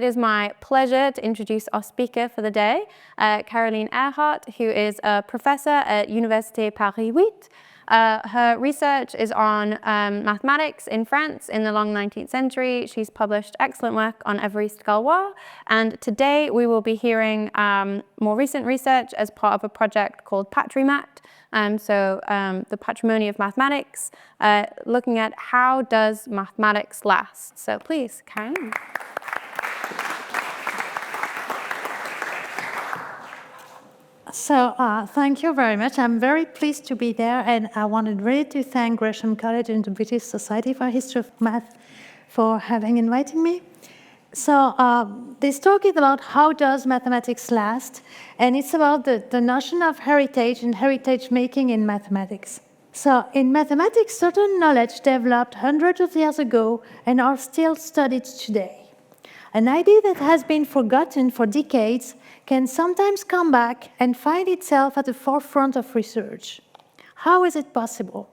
It is my pleasure to introduce our speaker for the day, Caroline Ehrhardt, who is a professor at Université Paris 8. Her research is on mathematics in France in the long 19th century. She's published excellent work on Évariste Galois, and today we will be hearing more recent research as part of a project called PATRIMATH, the patrimony of mathematics, looking at how does mathematics last. So please, Caroline. So thank you very much. I'm very pleased to be there, and I wanted really to thank Gresham College and the British Society for History of Math for having invited me. So this talk is about how does mathematics last, and it's about the notion of heritage and heritage making in mathematics. So in mathematics, certain knowledge developed hundreds of years ago and are still studied today. An idea that has been forgotten for decades can sometimes come back and find itself at the forefront of research. How is it possible?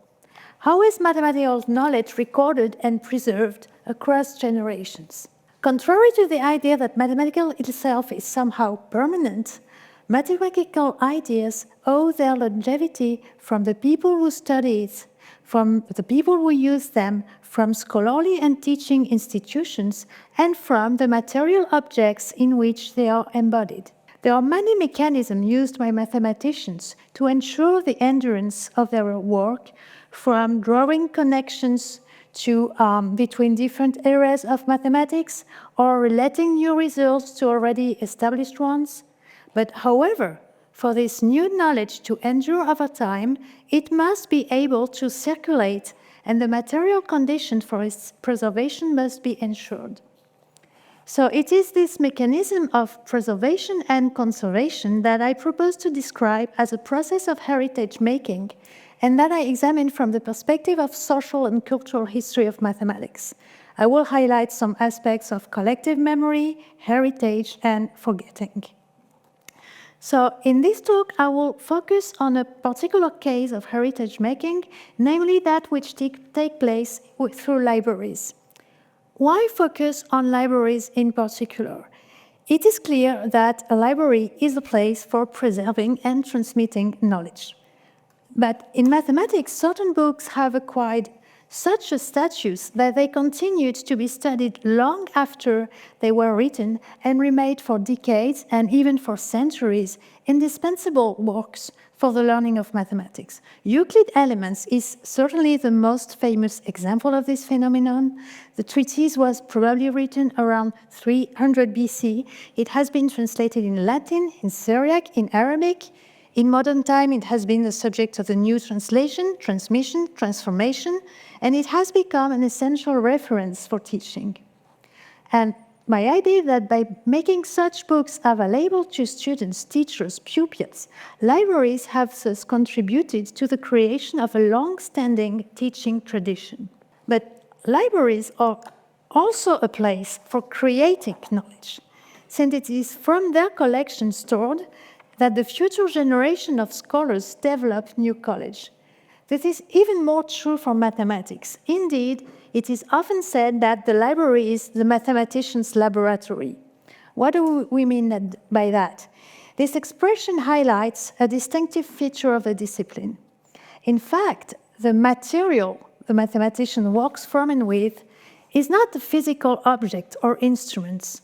How is mathematical knowledge recorded and preserved across generations? Contrary to the idea that mathematical itself is somehow permanent, mathematical ideas owe their longevity from the people who study it, from the people who use them, from scholarly and teaching institutions, and from the material objects in which they are embodied. There are many mechanisms used by mathematicians to ensure the endurance of their work, from drawing connections to between different areas of mathematics, or relating new results to already established ones. But however, for this new knowledge to endure over time, it must be able to circulate, and the material conditions for its preservation must be ensured. So it is this mechanism of preservation and conservation that I propose to describe as a process of heritage making, and that I examine from the perspective of social and cultural history of mathematics. I will highlight some aspects of collective memory, heritage, and forgetting. So in this talk, I will focus on a particular case of heritage making, namely that which take place through libraries. Why focus on libraries in particular? It is clear that a library is a place for preserving and transmitting knowledge. But in mathematics, certain books have acquired such a status that they continued to be studied long after they were written and remained for decades and even for centuries indispensable works for the learning of mathematics. Euclid Elements is certainly the most famous example of this phenomenon. The treatise was probably written around 300 BC. It has been translated in Latin, in Syriac, in Arabic. In modern time, it has been the subject of the new translation, transmission, transformation, and it has become an essential reference for teaching. And my idea that by making such books available to students, teachers, pupils, libraries have thus contributed to the creation of a long-standing teaching tradition. But libraries are also a place for creating knowledge, since it is from their collection stored that the future generation of scholars develop new knowledge. This is even more true for mathematics. Indeed, it is often said that the library is the mathematician's laboratory. What do we mean by that? This expression highlights a distinctive feature of the discipline. In fact, the material the mathematician works from and with is not the physical object or instruments.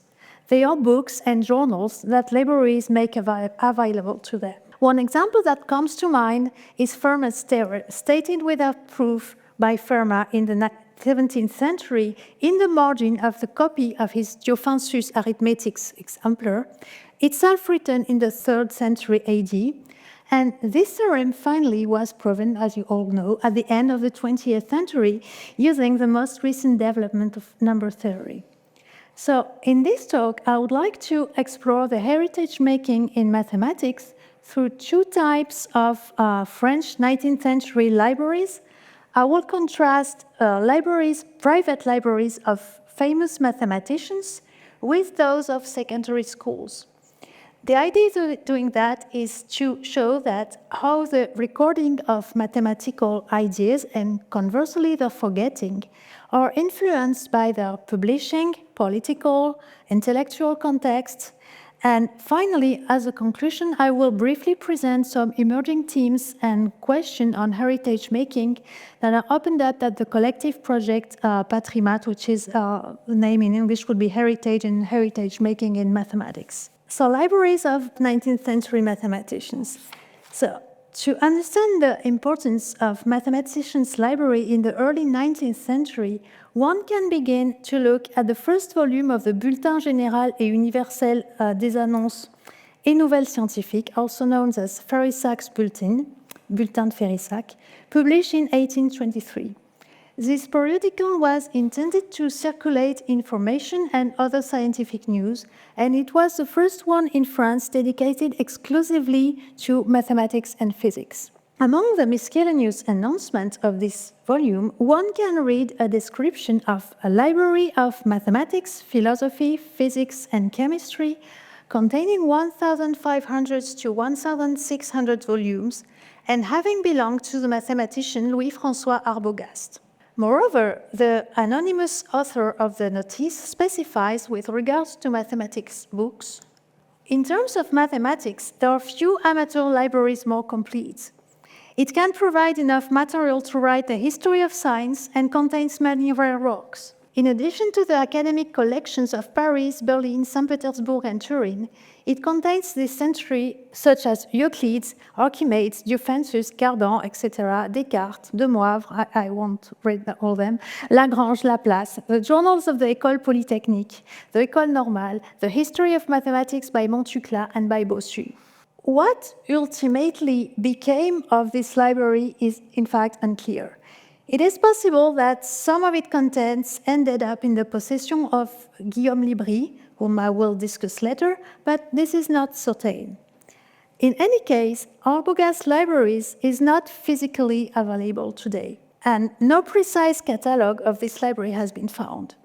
They are books and journals that libraries make available to them. One example that comes to mind is Fermat's theorem, stated without proof by Fermat in the 17th century in the margin of the copy of his Diophantus Arithmetics exemplar, itself written in the 3rd century AD. And this theorem finally was proven, as you all know, at the end of the 20th century using the most recent development of number theory. So in this talk, I would like to explore the heritage making in mathematics through two types of French 19th century libraries. I will contrast private libraries of famous mathematicians with those of secondary schools. The idea of doing that is to show that how the recording of mathematical ideas and conversely their forgetting are influenced by their publishing, political, intellectual contexts. And finally, as a conclusion, I will briefly present some emerging themes and questions on heritage making that are opened up at the collective project PATRIMATH, which is the name in English would be Heritage and Heritage Making in Mathematics. So libraries of 19th century mathematicians. So to understand the importance of mathematicians' library in the early 19th century, one can begin to look at the first volume of the Bulletin général et universel des annonces et nouvelles scientifiques, also known as Férissac's Bulletin, Bulletin de Férissac, published in 1823. This periodical was intended to circulate information and other scientific news, and it was the first one in France dedicated exclusively to mathematics and physics. Among the miscellaneous announcements of this volume, one can read a description of a library of mathematics, philosophy, physics, and chemistry, containing 1,500 to 1,600 volumes, and having belonged to the mathematician Louis-François Arbogast. Moreover, the anonymous author of the notice specifies with regards to mathematics books. In terms of mathematics, there are few amateur libraries more complete. It can provide enough material to write a history of science and contains many rare works. In addition to the academic collections of Paris, Berlin, St. Petersburg, and Turin, it contains this century such as Euclid, Archimedes, Diophantus, Cardan, etc., Descartes, De Moivre, I won't read all of them, Lagrange, Laplace, the journals of the École Polytechnique, the École Normale, the history of mathematics by Montucla and by Bossu. What ultimately became of this library is in fact unclear. It is possible that some of its contents ended up in the possession of Guillaume Libri, whom I will discuss later, but this is not certain. In any case, Arbogast libraries is not physically available today, and no precise catalogue of this library has been found.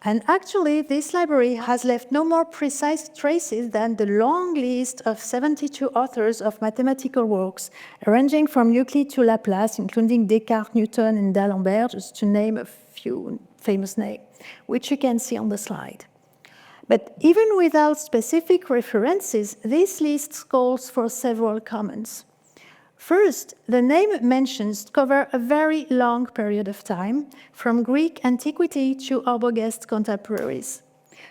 And actually, this library has left no more precise traces than the long list of 72 authors of mathematical works, ranging from Euclid to Laplace, including Descartes, Newton, and D'Alembert, just to name a few famous names, which you can see on the slide. But even without specific references, this list calls for several comments. First, the name mentions cover a very long period of time, from Greek antiquity to Arbogast contemporaries.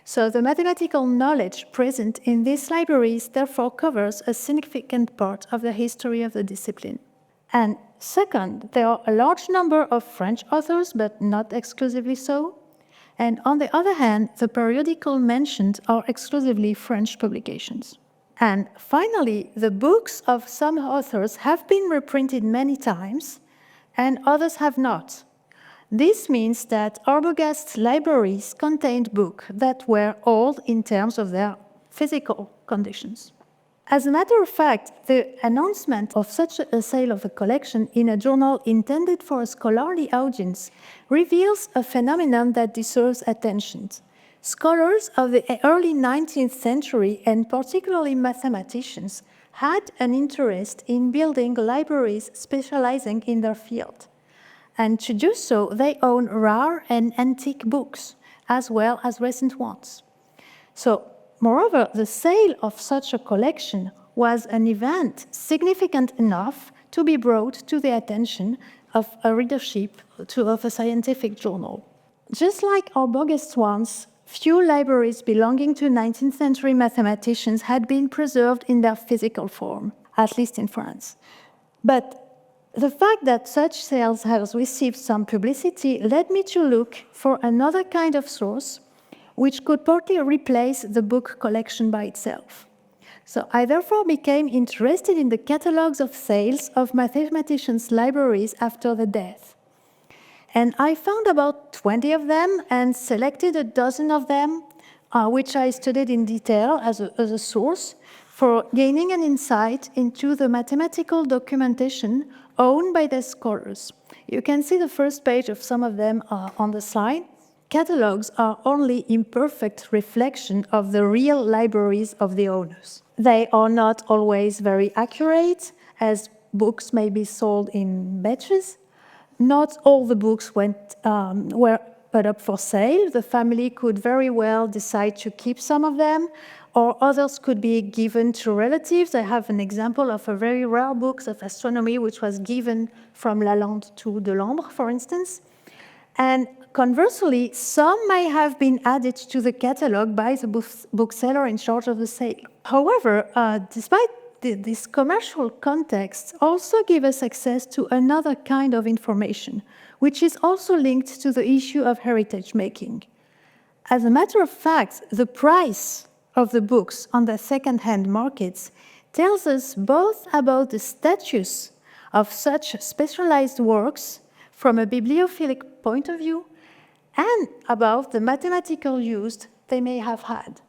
So the mathematical knowledge present in these libraries therefore covers a significant part of the history of the discipline. And second, there are a large number of French authors, but not exclusively so. And on the other hand, the periodical mentioned are exclusively French publications. And finally, the books of some authors have been reprinted many times, and others have not. This means that Arbogast's libraries contained books that were old in terms of their physical conditions. As a matter of fact, the announcement of such a sale of a collection in a journal intended for a scholarly audience reveals a phenomenon that deserves attention. Scholars of the early 19th century, and particularly mathematicians, had an interest in building libraries specializing in their field. And to do so, they own rare and antique books, as well as recent ones. So, moreover, the sale of such a collection was an event significant enough to be brought to the attention of a readership of a scientific journal. Just like Arbogast's ones, few libraries belonging to 19th century mathematicians had been preserved in their physical form, at least in France. But the fact that such sales has received some publicity led me to look for another kind of source which could partly replace the book collection by itself. So I therefore became interested in the catalogues of sales of mathematicians' libraries after the death. And I found about 20 of them and selected a dozen of them, which I studied in detail as a source for gaining an insight into the mathematical documentation owned by the scholars. You can see the first page of some of them on the slide. Catalogues are only imperfect reflection of the real libraries of the owners. They are not always very accurate, as books may be sold in batches. Not all the books were put up for sale. The family could very well decide to keep some of them, or others could be given to relatives. I have an example of a very rare book of astronomy which was given from Lalande to Delambre, for instance. And conversely, some may have been added to the catalogue by the bookseller in charge of the sale. However, despite this commercial context also give us access to another kind of information, which is also linked to the issue of heritage making. As a matter of fact, the price of the books on the second-hand markets tells us both about the status of such specialized works from a bibliophilic point of view and about the mathematical use they may have had.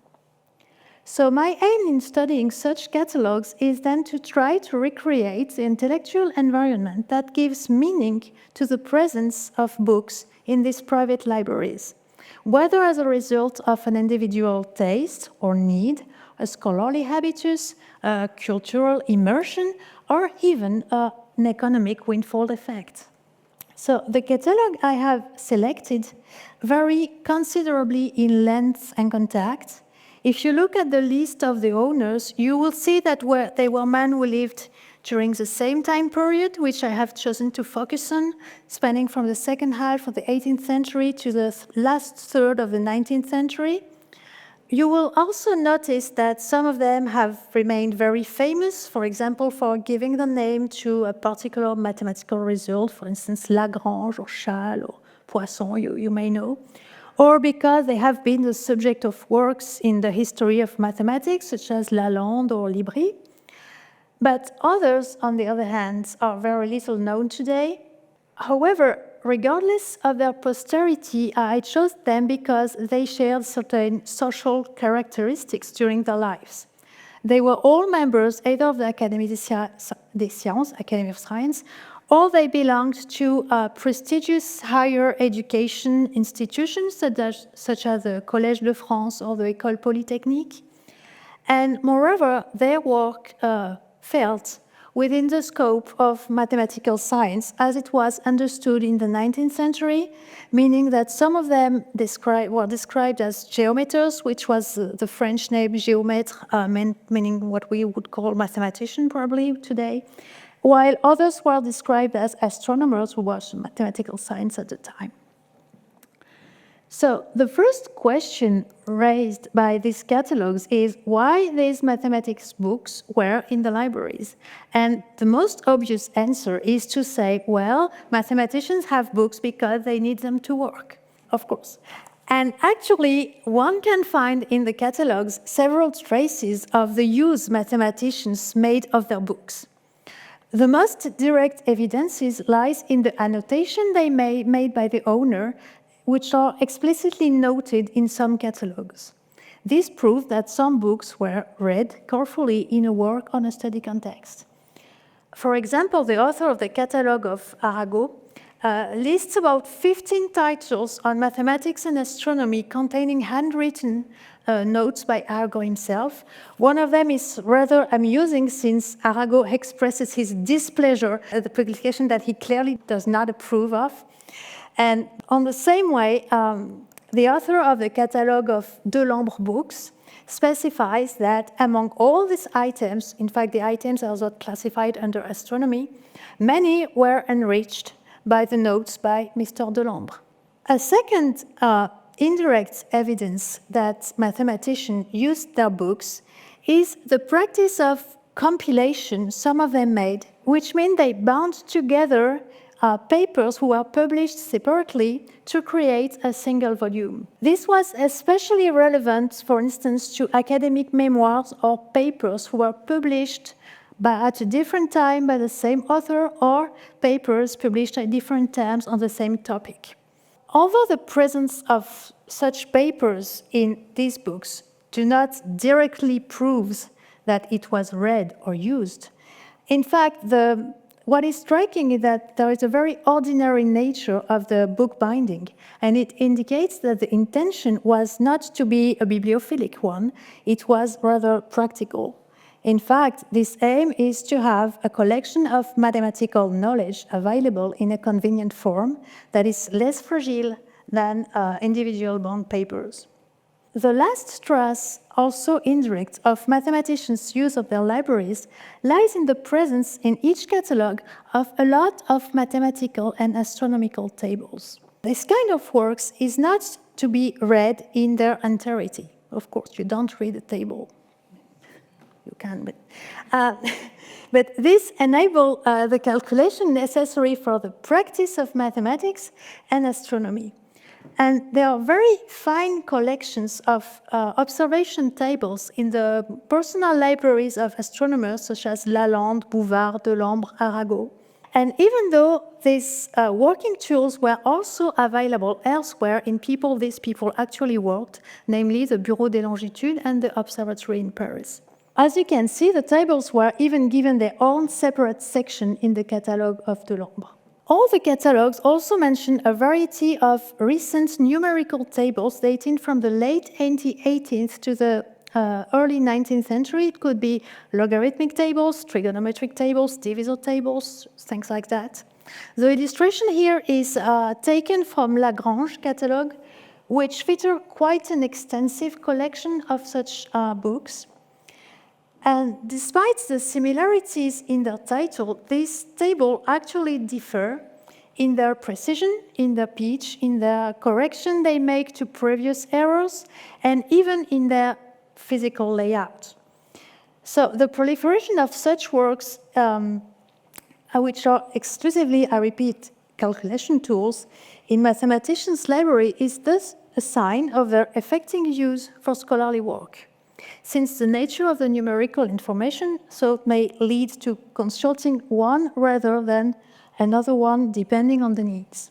So my aim in studying such catalogues is then to try to recreate the intellectual environment that gives meaning to the presence of books in these private libraries, whether as a result of an individual taste or need, a scholarly habitus, a cultural immersion, or even an economic windfall effect. So the catalogue I have selected vary considerably in length and contact. If you look at the list of the owners, you will see that they were men who lived during the same time period, which I have chosen to focus on, spanning from the second half of the 18th century to the last third of the 19th century. You will also notice that some of them have remained very famous, for example, for giving the name to a particular mathematical result, for instance, Lagrange or Chasles or Poisson, you may know, or because they have been the subject of works in the history of mathematics, such as Lalande or Libri. But others, on the other hand, are very little known today. However, regardless of their posterity, I chose them because they shared certain social characteristics during their lives. They were all members either of the Académie des Sciences, Academy of Science, or they belonged to prestigious higher education institutions such as the Collège de France or the École Polytechnique. And moreover, their work felt within the scope of mathematical science as it was understood in the 19th century, meaning that some of them were described as geometers, which was the French name géomètre, meaning what we would call mathematician probably today, while others were described as astronomers, who was mathematical science at the time. So the first question raised by these catalogues is why these mathematics books were in the libraries. And the most obvious answer is to say, well, mathematicians have books because they need them to work, of course. And actually, one can find in the catalogues several traces of the use mathematicians made of their books. The most direct evidences lies in the annotation they made by the owner, which are explicitly noted in some catalogues. This proves that some books were read carefully in a work on a study context. For example, the author of the catalogue of Arago lists about 15 titles on mathematics and astronomy containing handwritten notes by Arago himself. One of them is rather amusing since Arago expresses his displeasure at the publication that he clearly does not approve of. And on the same way, the author of the catalogue of Delambre books specifies that among all these items, in fact, the items are not classified under astronomy, many were enriched by the notes by Mr. Delambre. A second indirect evidence that mathematicians used their books is the practice of compilation some of them made, which means they bound together papers who were published separately to create a single volume. This was especially relevant, for instance, to academic memoirs or papers who were published at a different time by the same author, or papers published at different times on the same topic. Although the presence of such papers in these books do not directly prove that it was read or used, in fact, what is striking is that there is a very ordinary nature of the book binding, and it indicates that the intention was not to be a bibliophilic one, it was rather practical. In fact, this aim is to have a collection of mathematical knowledge available in a convenient form that is less fragile than individual bond papers. The last trace, also indirect, of mathematicians' use of their libraries lies in the presence in each catalogue of a lot of mathematical and astronomical tables. This kind of works is not to be read in their entirety. Of course, you don't read a table. You can, but this enables the calculation necessary for the practice of mathematics and astronomy. And there are very fine collections of observation tables in the personal libraries of astronomers such as Lalande, Bouvard, Delambre, Arago. And even though these working tools were also available elsewhere in these people actually worked, namely the Bureau des Longitudes and the observatory in Paris. As you can see, the tables were even given their own separate section in the catalogue of Delambre. All the catalogues also mention a variety of recent numerical tables dating from the late 18th to the early 19th century. It could be logarithmic tables, trigonometric tables, divisor tables, things like that. The illustration here is taken from Lagrange catalogue, which feature quite an extensive collection of such books. And despite the similarities in their title, these tables actually differ in their precision, in their pitch, in the correction they make to previous errors, and even in their physical layout. So the proliferation of such works, which are exclusively, I repeat, calculation tools, in mathematicians' library is thus a sign of their effective use for scholarly work. Since the nature of the numerical information, so it may lead to consulting one rather than another one, depending on the needs.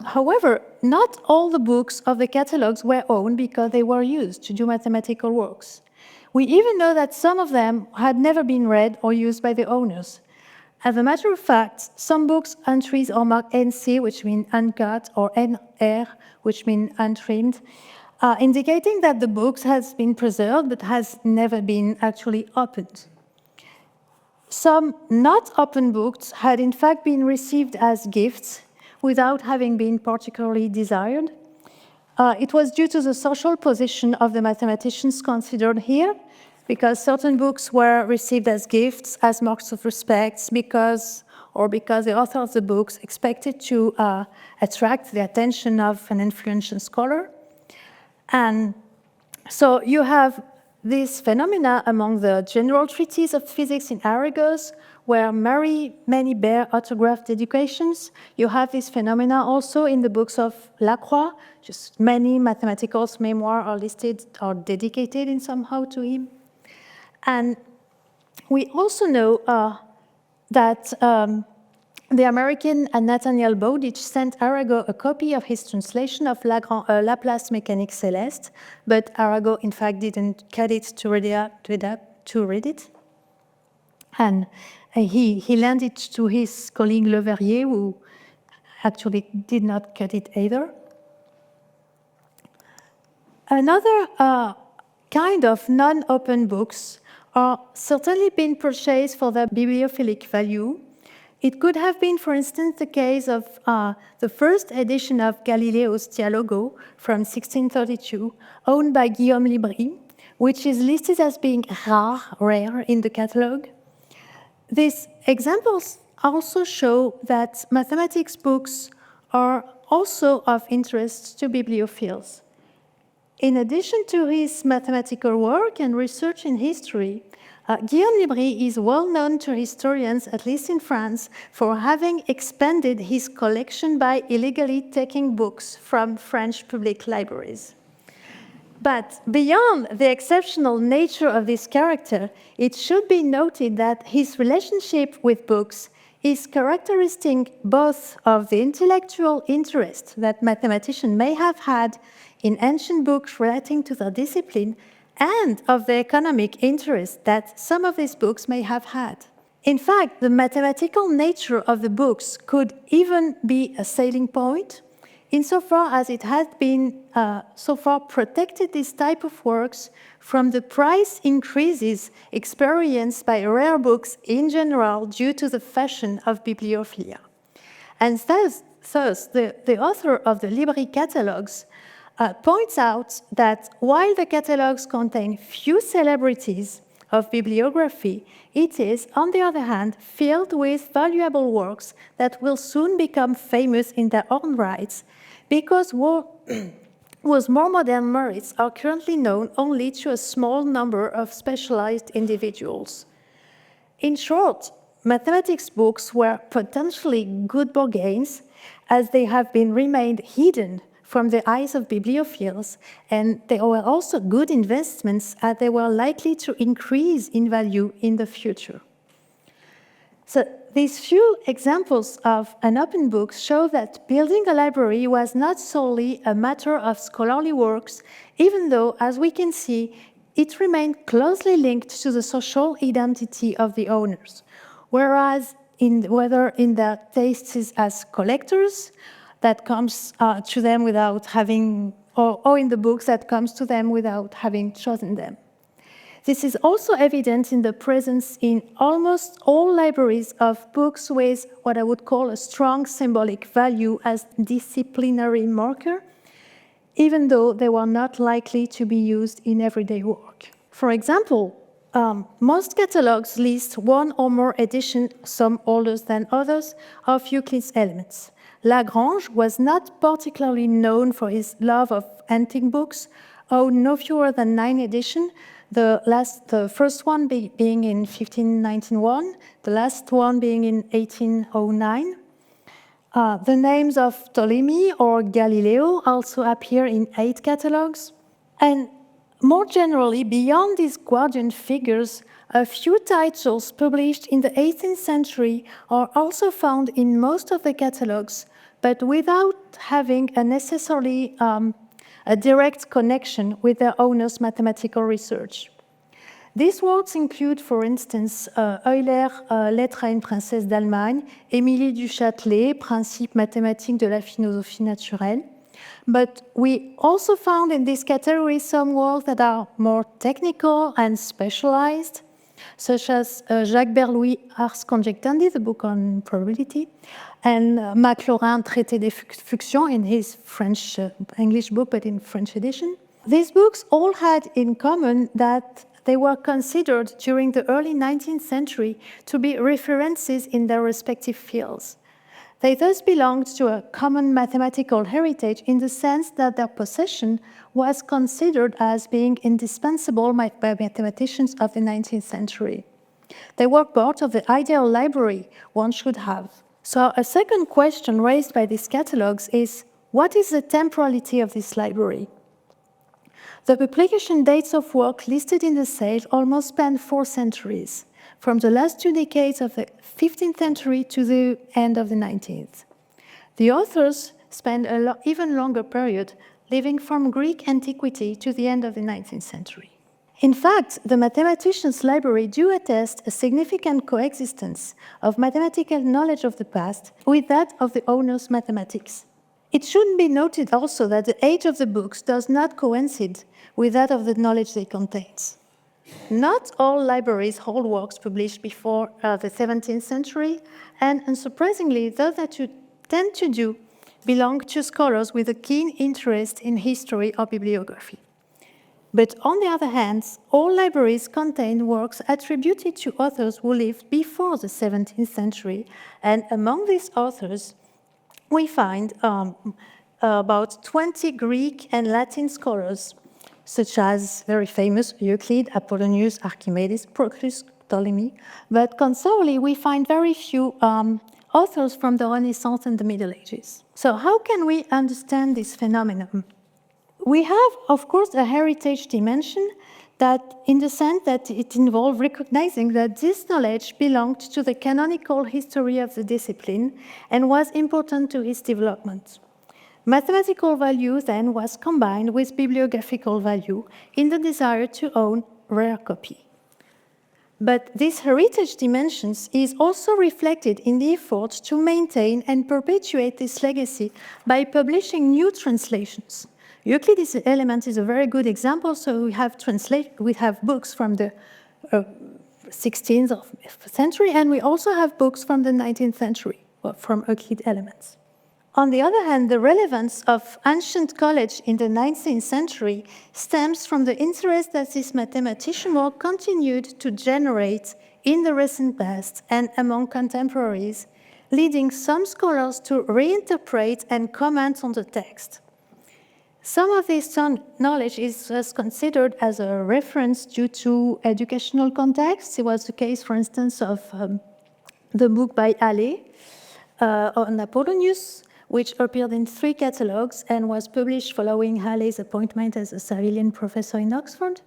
However, not all the books of the catalogues were owned because they were used to do mathematical works. We even know that some of them had never been read or used by the owners. As a matter of fact, some books' entries are marked NC, which means uncut, or NR, which means untrimmed, indicating that the book has been preserved but has never been actually opened. Some not open books had in fact been received as gifts without having been particularly desired. It was due to the social position of the mathematicians considered here, because certain books were received as gifts, as marks of respect, because the author of the books expected to attract the attention of an influential scholar. And so you have this phenomena among the general treatise of physics in Arbogast, where many bear autographed dedications. You have this phenomena also in the books of Lacroix. Just many mathematical memoirs are listed or dedicated in somehow to him. And we also know that the American Nathaniel Bowditch sent Arago a copy of his translation of Laplace Mécanique Céleste, but Arago, in fact, didn't cut it to read it. And he lent it to his colleague Le Verrier, who actually did not cut it either. Another kind of non-open books are certainly being purchased for their bibliophilic value. It could have been, for instance, the case of the first edition of Galileo's Dialogo from 1632, owned by Guillaume Libri, which is listed as being rare in the catalogue. These examples also show that mathematics books are also of interest to bibliophiles. In addition to his mathematical work and research in history, Guillaume Libri is well known to historians, at least in France, for having expanded his collection by illegally taking books from French public libraries. But beyond the exceptional nature of this character, it should be noted that his relationship with books is characteristic both of the intellectual interest that mathematicians may have had in ancient books relating to their discipline and of the economic interest that some of these books may have had. In fact, the mathematical nature of the books could even be a selling point, insofar as it has been so far protected this type of works from the price increases experienced by rare books in general due to the fashion of bibliophilia. And Thus, the author of the Libri catalogues points out that while the catalogues contain few celebrities of bibliography, it is, on the other hand, filled with valuable works that will soon become famous in their own rights, because whose more modern merits are currently known only to a small number of specialized individuals. In short, mathematics books were potentially good bargains, as they have been remained hidden from the eyes of bibliophiles, and they were also good investments as they were likely to increase in value in the future. So these few examples of unopened books show that building a library was not solely a matter of scholarly works, even though, as we can see, it remained closely linked to the social identity of the owners, whereas whether in their tastes as collectors, that comes to them without having, or in the books that comes to them without having chosen them. This is also evident in the presence in almost all libraries of books with what I would call a strong symbolic value as disciplinary marker, even though they were not likely to be used in everyday work. For example, most catalogues list one or more editions, some older than others, of Euclid's Elements. Lagrange was not particularly known for his love of antique books, owned no fewer than 9 editions, the first one being in 1591, the last one being in 1809. The names of Ptolemy or Galileo also appear in 8 catalogues. And more generally, beyond these guardian figures, a few titles published in the 18th century are also found in most of the catalogues, but without having a necessarily a direct connection with their owner's mathematical research. These works include, for instance, Euler, Lettres à une princesse d'Allemagne, Émilie du Châtelet, Principes mathématiques de la philosophie naturelle. But we also found in this category some works that are more technical and specialized, such as Jacques Berlouis' Ars Conjectandi, the book on probability, and Maclaurin, Traité des Functions, in his French, English book, but in French edition. These books all had in common that they were considered during the early 19th century to be references in their respective fields. They thus belonged to a common mathematical heritage in the sense that their possession was considered as being indispensable by mathematicians of the 19th century. They were part of the ideal library one should have. So a second question raised by these catalogues is, what is the temporality of this library? The publication dates of work listed in the sage almost span 4 centuries, from the last 2 decades of the 15th century to the end of the 19th. The authors spend an even longer period, living from Greek antiquity to the end of the 19th century. In fact, the mathematicians' library do attest a significant coexistence of mathematical knowledge of the past with that of the owner's mathematics. It should be noted also that the age of the books does not coincide with that of the knowledge they contain. Not all libraries hold works published before the 17th century, and unsurprisingly, those that you tend to do belong to scholars with a keen interest in history or bibliography. But on the other hand, all libraries contain works attributed to authors who lived before the 17th century, and among these authors, we find about 20 Greek and Latin scholars, such as very famous Euclid, Apollonius, Archimedes, Proclus, Ptolemy. But consolely, we find very few authors from the Renaissance and the Middle Ages. So how can we understand this phenomenon? We have, of course, a heritage dimension that, in the sense that it involves recognizing that this knowledge belonged to the canonical history of the discipline and was important to its development. Mathematical value then was combined with bibliographical value in the desire to own rare copy. But this heritage dimension is also reflected in the effort to maintain and perpetuate this legacy by publishing new translations. Euclid's Elements is a very good example, so we have books from the 16th century, and we also have books from the 19th century, from Euclid Elements. On the other hand, the relevance of ancient college in the 19th century stems from the interest that this mathematician work continued to generate in the recent past and among contemporaries, leading some scholars to reinterpret and comment on the text. Some of this knowledge is thus considered as a reference due to educational context. It was the case, for instance, of the book by Halley on Apollonius, which appeared in 3 catalogues and was published following Halley's appointment as a Savilian professor in Oxford.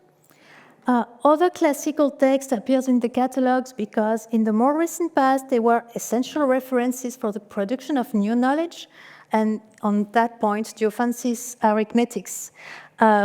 Other classical text appears in the catalogues because in the more recent past, they were essential references for the production of new knowledge, and on that point, the offensive arithmetics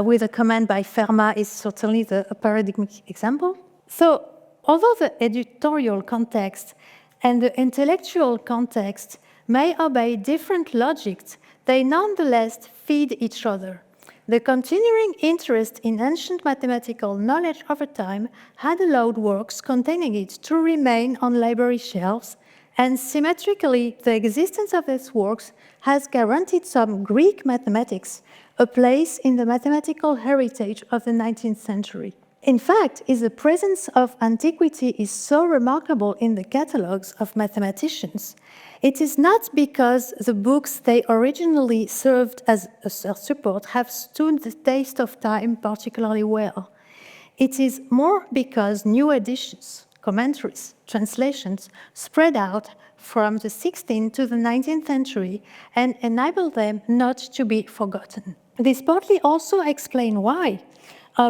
with a comment by Fermat is certainly a paradigmatic example. So, although the editorial context and the intellectual context may obey different logics, they nonetheless feed each other. The continuing interest in ancient mathematical knowledge over time had allowed works containing it to remain on library shelves, and symmetrically, the existence of these works has guaranteed some Greek mathematics a place in the mathematical heritage of the 19th century. In fact, the presence of antiquity is so remarkable in the catalogues of mathematicians. It is not because the books they originally served as a support have stood the test of time particularly well. It is more because new editions, commentaries, translations spread out from the 16th to the 19th century and enable them not to be forgotten. This partly also explains why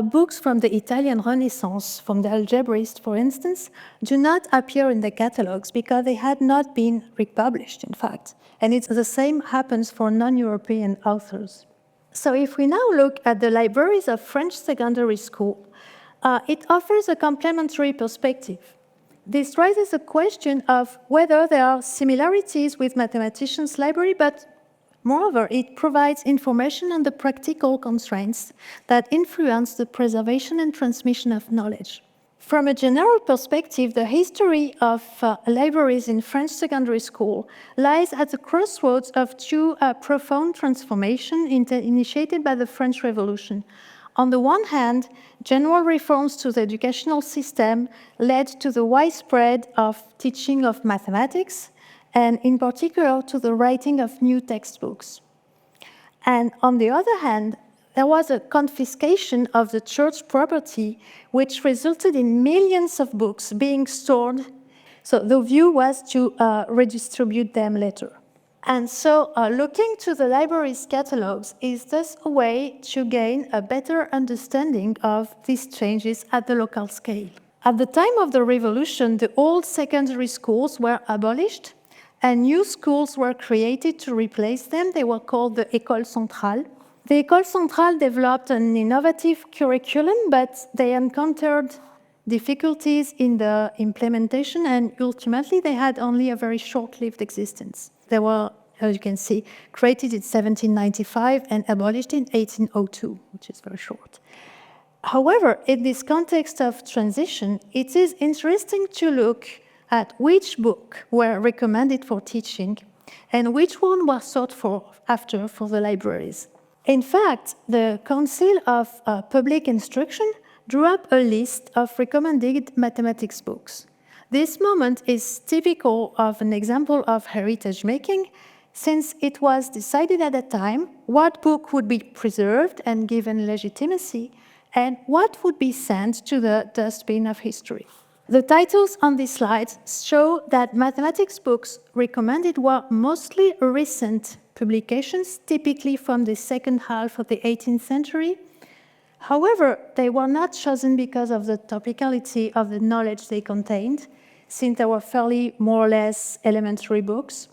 books from the Italian Renaissance, from the algebraists, for instance, do not appear in the catalogues because they had not been republished, in fact. And it's the same happens for non-European authors. So if we now look at the libraries of French secondary school, it offers a complementary perspective. This raises a question of whether there are similarities with mathematicians' library, but moreover, it provides information on the practical constraints that influence the preservation and transmission of knowledge. From a general perspective, the history of libraries in French secondary school lies at the crossroads of 2 profound transformations initiated by the French Revolution. On the one hand, general reforms to the educational system led to the widespread of teaching of mathematics, and in particular to the writing of new textbooks. And on the other hand, there was a confiscation of the church property, which resulted in millions of books being stored. So the view was to redistribute them later. And so looking to the library's catalogues is thus a way to gain a better understanding of these changes at the local scale. At the time of the revolution, the old secondary schools were abolished, and new schools were created to replace them. They were called the Écoles centrales. The Écoles centrales developed an innovative curriculum, but they encountered difficulties in the implementation, and ultimately they had only a very short-lived existence. They were, as you can see, created in 1795 and abolished in 1802, which is very short. However, in this context of transition, it is interesting to look at which book were recommended for teaching and which one was sought for after for the libraries. In fact, the Council of Public Instruction drew up a list of recommended mathematics books. This moment is typical of an example of heritage making, since it was decided at that time what book would be preserved and given legitimacy, and what would be sent to the dustbin of history. The titles on this slide show that mathematics books recommended were mostly recent publications, typically from the second half of the 18th century. However, they were not chosen because of the topicality of the knowledge they contained, since they were fairly more or less elementary books.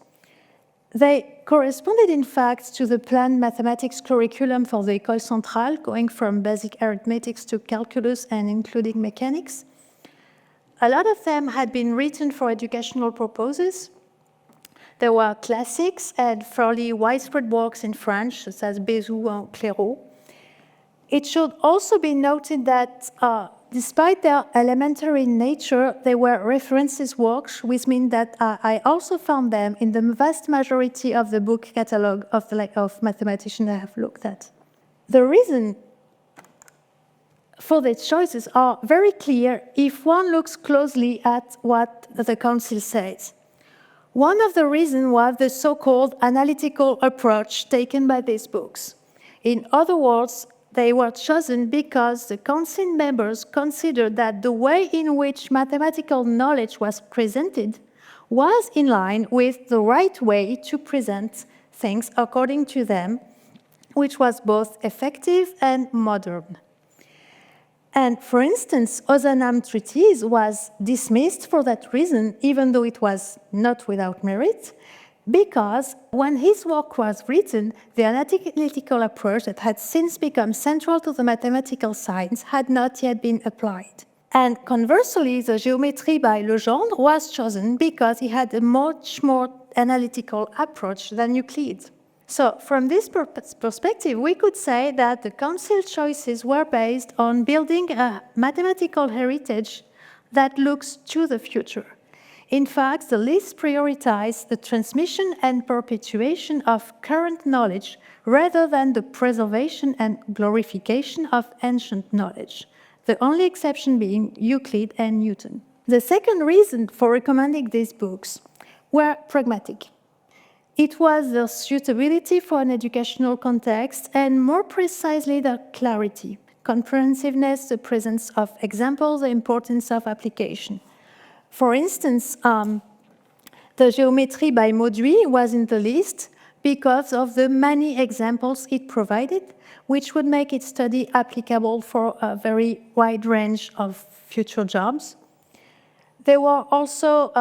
They corresponded, in fact, to the planned mathematics curriculum for the École Centrale, going from basic arithmetics to calculus and including mechanics. A lot of them had been written for educational purposes. There were classics and fairly widespread works in French, such as Bézout and Clairaut. It should also be noted that despite their elementary nature, they were references works, which means that I also found them in the vast majority of the book catalog of mathematicians I have looked at. The reason for these choices are very clear if one looks closely at what the Council says. One of the reasons was the so-called analytical approach taken by these books. In other words, they were chosen because the Council members considered that the way in which mathematical knowledge was presented was in line with the right way to present things according to them, which was both effective and modern. And for instance, Ozanam's treatise was dismissed for that reason, even though it was not without merit, because when his work was written, the analytical approach that had since become central to the mathematical science had not yet been applied. And conversely, the geometry by Legendre was chosen because he had a much more analytical approach than Euclid. So from this perspective, we could say that the Council choices were based on building a mathematical heritage that looks to the future. In fact, the list prioritized the transmission and perpetuation of current knowledge rather than the preservation and glorification of ancient knowledge, the only exception being Euclid and Newton. The second reason for recommending these books were pragmatic. It was their suitability for an educational context and more precisely their clarity, comprehensiveness, the presence of examples, the importance of application. For instance, the geometry by Mauduit was in the list because of the many examples it provided, which would make its study applicable for a very wide range of future jobs. There were also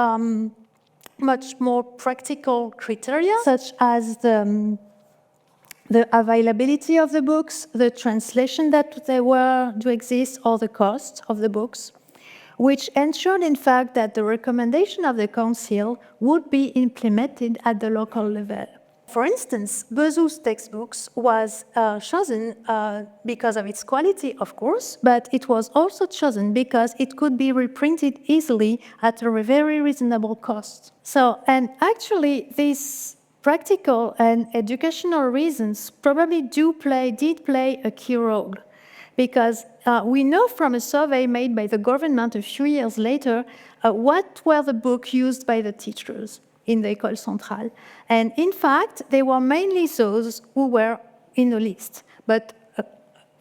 much more practical criteria, such as the availability of the books, the translation that they were to exist, or the cost of the books, which ensured, in fact, that the recommendation of the Council would be implemented at the local level. For instance, Bezout's textbooks was chosen because of its quality, of course, but it was also chosen because it could be reprinted easily at a very reasonable cost. So, and actually, these practical and educational reasons probably did play a key role, because we know from a survey made by the government a few years later what were the books used by the teachers in the École Centrale. And in fact, they were mainly those who were in the list. But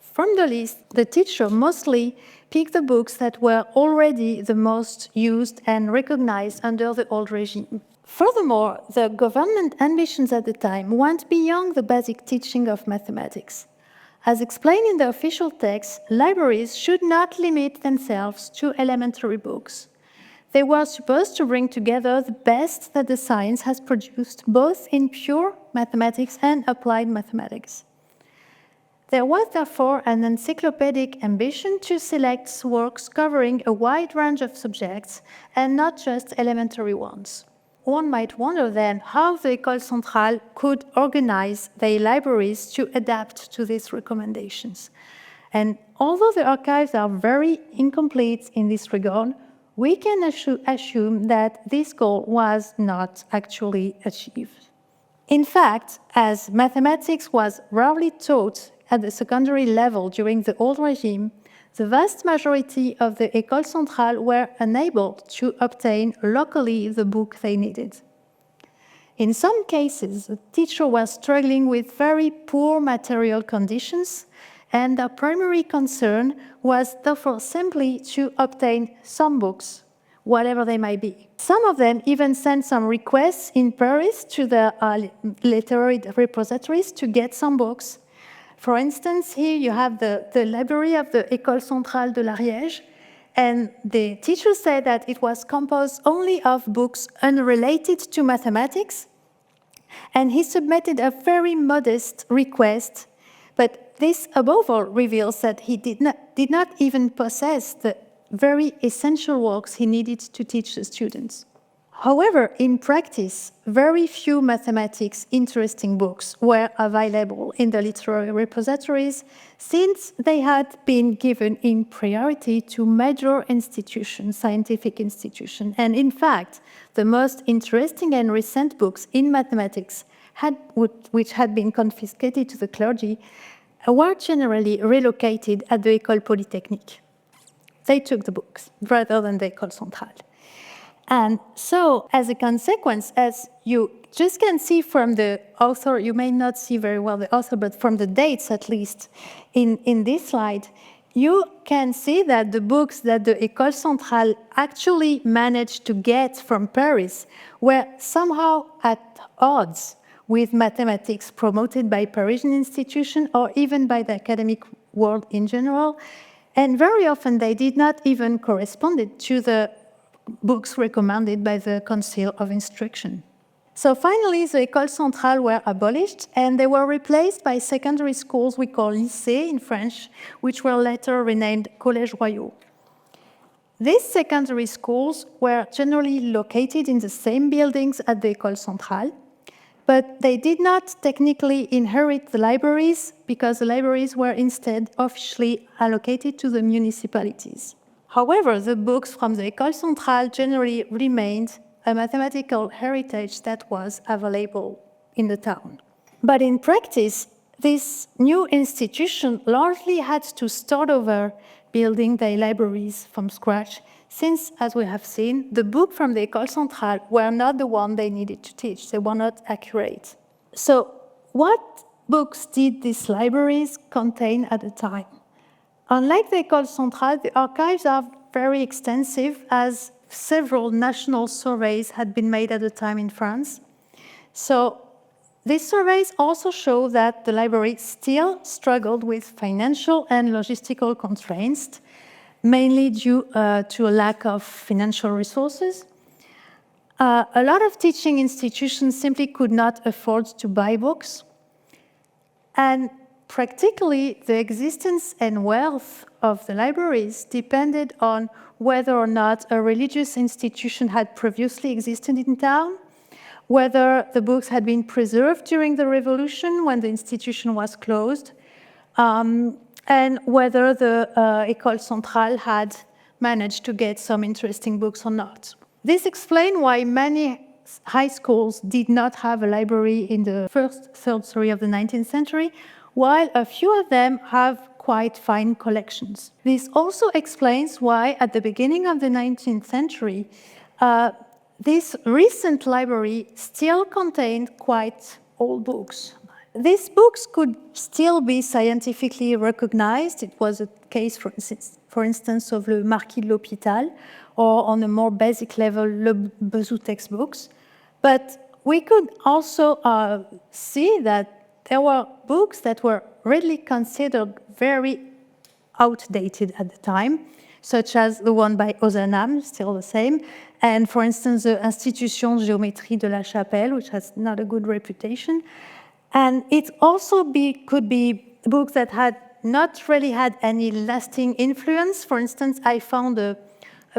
from the list, the teacher mostly picked the books that were already the most used and recognized under the old regime. Furthermore, the government ambitions at the time went beyond the basic teaching of mathematics. As explained in the official text, libraries should not limit themselves to elementary books. They were supposed to bring together the best that the science has produced, both in pure mathematics and applied mathematics. There was therefore an encyclopedic ambition to select works covering a wide range of subjects and not just elementary ones. One might wonder then how the École Centrale could organize their libraries to adapt to these recommendations. And although the archives are very incomplete in this regard, we can assume that this goal was not actually achieved. In fact, as mathematics was rarely taught at the secondary level during the old regime, the vast majority of the École Centrale were unable to obtain locally the book they needed. In some cases, the teacher was struggling with very poor material conditions, and their primary concern was therefore simply to obtain some books, whatever they might be. Some of them even sent some requests in Paris to the literary repositories to get some books. For instance, here you have the library of the École Centrale de l'Ariège, and the teacher said that it was composed only of books unrelated to mathematics, and he submitted a very modest request, but this above all reveals that he did not even possess the very essential works he needed to teach the students. However, in practice, very few mathematics interesting books were available in the literary repositories since they had been given in priority to major institutions, scientific institutions. And in fact, the most interesting and recent books in mathematics, which had been confiscated to the clergy, were generally relocated at the École Polytechnique. They took the books rather than the École Centrale. And so, as a consequence, as you just can see from the author, you may not see very well the author, but from the dates at least in this slide, you can see that the books that the École Centrale actually managed to get from Paris were somehow at odds with mathematics promoted by Parisian institutions or even by the academic world in general. And very often they did not even correspond to the books recommended by the Council of Instruction. So finally, the Écoles Centrales were abolished, and they were replaced by secondary schools we call lycées in French, which were later renamed Collèges Royaux. These secondary schools were generally located in the same buildings as the École Centrale, but they did not technically inherit the libraries because the libraries were instead officially allocated to the municipalities. However, the books from the École Centrale generally remained a mathematical heritage that was available in the town. But in practice, this new institution largely had to start over building their libraries from scratch, since, as we have seen, the books from the École Centrale were not the one they needed to teach. They were not accurate. So what books did these libraries contain at the time? Unlike the École Centrale, the archives are very extensive, as several national surveys had been made at the time in France. So these surveys also show that the library still struggled with financial and logistical constraints, mainly due to a lack of financial resources. A lot of teaching institutions simply could not afford to buy books. And practically, the existence and wealth of the libraries depended on whether or not a religious institution had previously existed in town, whether the books had been preserved during the revolution when the institution was closed, and whether the École Centrale had managed to get some interesting books or not. This explains why many high schools did not have a library in the first third of the 19th century, while a few of them have quite fine collections. This also explains why, at the beginning of the 19th century, this recent library still contained quite old books. These books could still be scientifically recognized. It was a case, for instance, of Le Marquis de l'Hôpital, or on a more basic level, Le Bezout textbooks. But we could also see that there were books that were readily considered very outdated at the time, such as the one by Ozanam, still the same, and for instance, the Institution Géométrie de la Chapelle, which has not a good reputation. And it also could be books that had not really had any lasting influence. For instance, I found a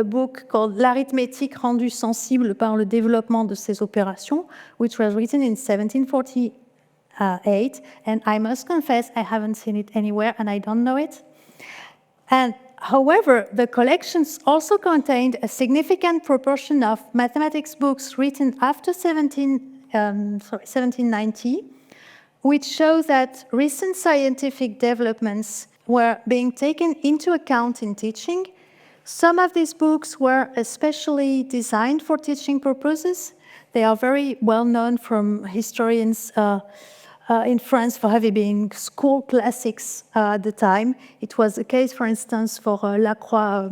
book called L'arithmétique rendue sensible par le développement de ses opérations, which was written in 1748, and I must confess I haven't seen it anywhere and I don't know it. And however, the collections also contained a significant proportion of mathematics books written after 1790, which shows that recent scientific developments were being taken into account in teaching. Some of these books were especially designed for teaching purposes. They are very well known from historians in France for having been school classics at the time. It was the case, for instance, for Lacroix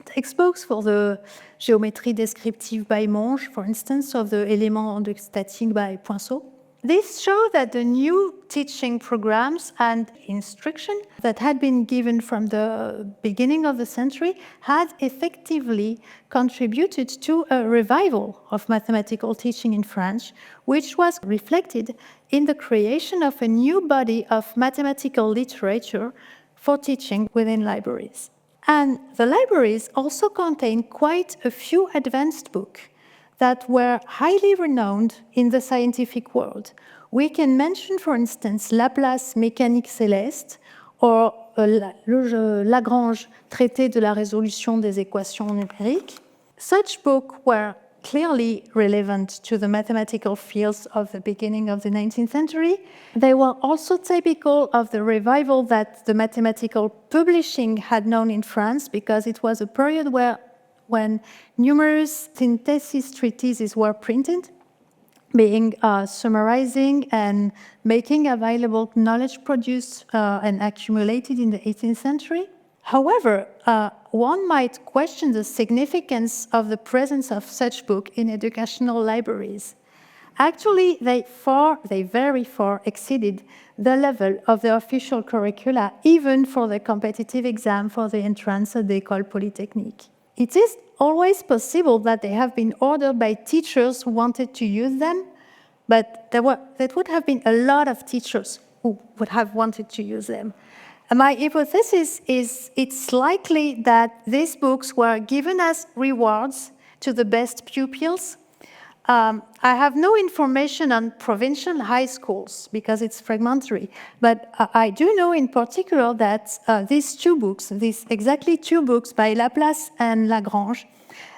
textbooks, for the Géométrie descriptive by Monge, for instance, of the Éléments de statique by Poinçot. This shows that the new teaching programs and instruction that had been given from the beginning of the century had effectively contributed to a revival of mathematical teaching in France, which was reflected in the creation of a new body of mathematical literature for teaching within libraries. And the libraries also contain quite a few advanced books that were highly renowned in the scientific world. We can mention, for instance, Laplace Mécanique céleste or Lagrange Traité de la résolution des équations numériques. Such books were clearly relevant to the mathematical fields of the beginning of the 19th century. They were also typical of the revival that the mathematical publishing had known in France, because it was a period when numerous synthesis treatises were printed, being summarizing and making available knowledge produced and accumulated in the 18th century. However, one might question the significance of the presence of such books in educational libraries. Actually, they very far exceeded the level of the official curricula, even for the competitive exam for the entrance at the École Polytechnique. It is always possible that they have been ordered by teachers who wanted to use them, but there would have been a lot of teachers who would have wanted to use them. My hypothesis is it's likely that these books were given as rewards to the best pupils. I have no information on provincial high schools because it's fragmentary, but I do know in particular that these exactly two books by Laplace and Lagrange,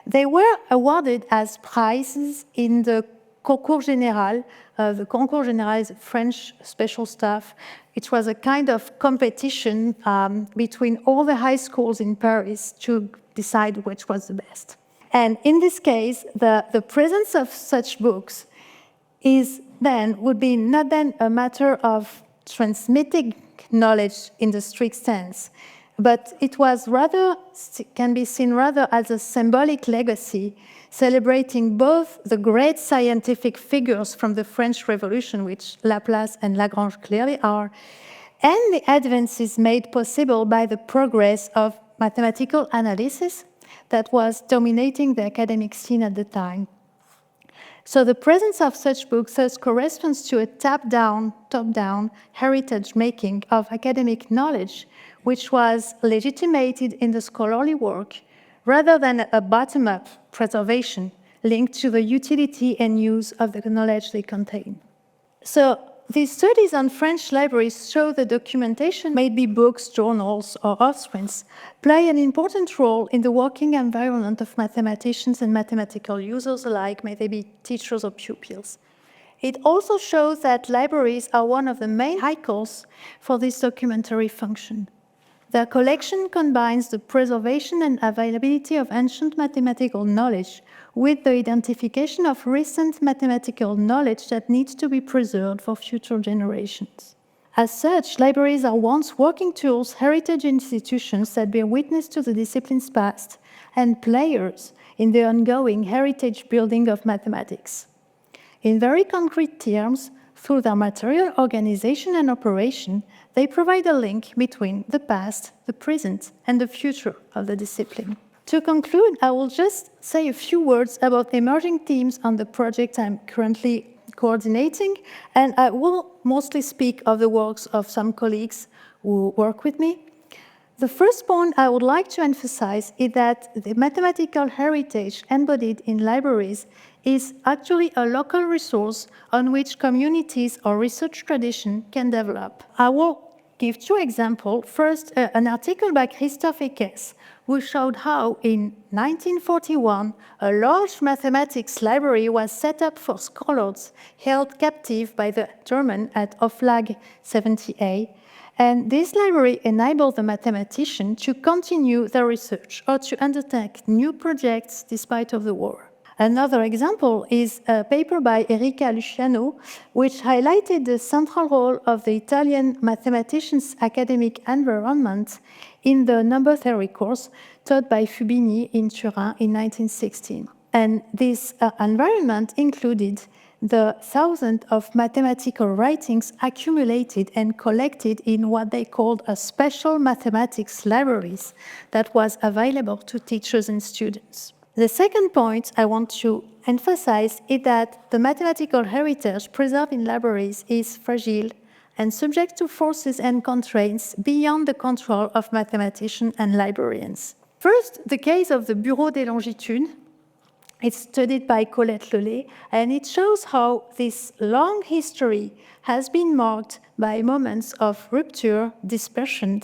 they were awarded as prizes in the Concours Général. The Concours Général is a French special staff. It was a kind of competition between all the high schools in Paris to decide which was the best. And in this case, the presence of such books would be not then a matter of transmitting knowledge in the strict sense, but it was can be seen rather as a symbolic legacy, celebrating both the great scientific figures from the French Revolution, which Laplace and Lagrange clearly are, and the advances made possible by the progress of mathematical analysis that was dominating the academic scene at the time. So the presence of such books thus corresponds to a top-down heritage making of academic knowledge, which was legitimated in the scholarly work, rather than a bottom-up preservation linked to the utility and use of the knowledge they contain. So these studies on French libraries show that documentation, maybe books, journals, or offsprints, play an important role in the working environment of mathematicians and mathematical users alike, may they be teachers or pupils. It also shows that libraries are one of the main vehicles for this documentary function. Their collection combines the preservation and availability of ancient mathematical knowledge with the identification of recent mathematical knowledge that needs to be preserved for future generations. As such, libraries are once working tools, heritage institutions that bear witness to the discipline's past, and players in the ongoing heritage building of mathematics. In very concrete terms, through their material organization and operation, they provide a link between the past, the present, and the future of the discipline. To conclude, I will just say a few words about emerging themes on the project I'm currently coordinating, and I will mostly speak of the works of some colleagues who work with me. The first point I would like to emphasize is that the mathematical heritage embodied in libraries is actually a local resource on which communities or research tradition can develop. I will give two examples. First, an article by Christophe Écoles, who showed how in 1941 a large mathematics library was set up for scholars held captive by the German at Oflag 70A. And this library enabled the mathematician to continue their research or to undertake new projects despite of the war. Another example is a paper by Enrica Luciano, which highlighted the central role of the Italian mathematicians' academic environment in the number theory course taught by Fubini in Turin in 1916. And this environment included the thousands of mathematical writings accumulated and collected in what they called a special mathematics libraries that was available to teachers and students. The second point I want to emphasize is that the mathematical heritage preserved in libraries is fragile and subject to forces and constraints beyond the control of mathematicians and librarians. First, the case of the Bureau des Longitudes, It's studied by Colette Lelay, and it shows how this long history has been marked by moments of rupture, dispersion,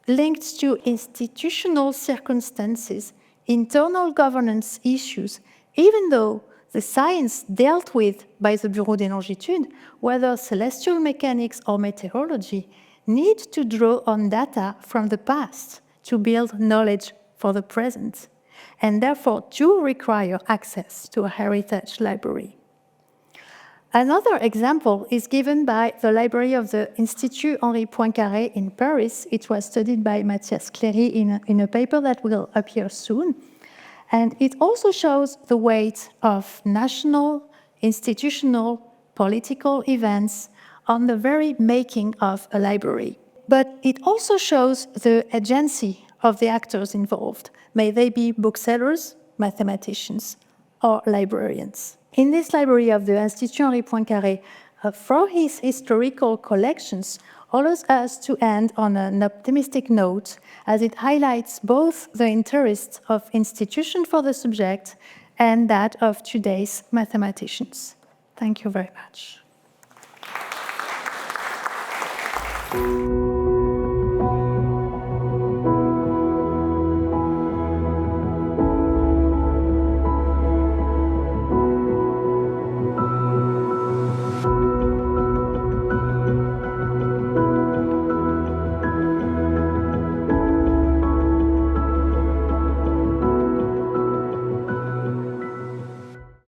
linked to institutional circumstances, internal governance issues, even though the science dealt with by the Bureau des Longitudes, whether celestial mechanics or meteorology, need to draw on data from the past to build knowledge for the present, and therefore do require access to a heritage library. Another example is given by the library of the Institut Poincaré in Paris. It was studied by Mathias Cléry in a paper that will appear soon. And it also shows the weight of national, institutional, political events on the very making of a library. But it also shows the agency of the actors involved, may they be booksellers, mathematicians, or librarians. In this library of the Institut Poincaré, from his historical collections, allows us to end on an optimistic note, as it highlights both the interest of institutions for the subject and that of today's mathematicians. Thank you very much.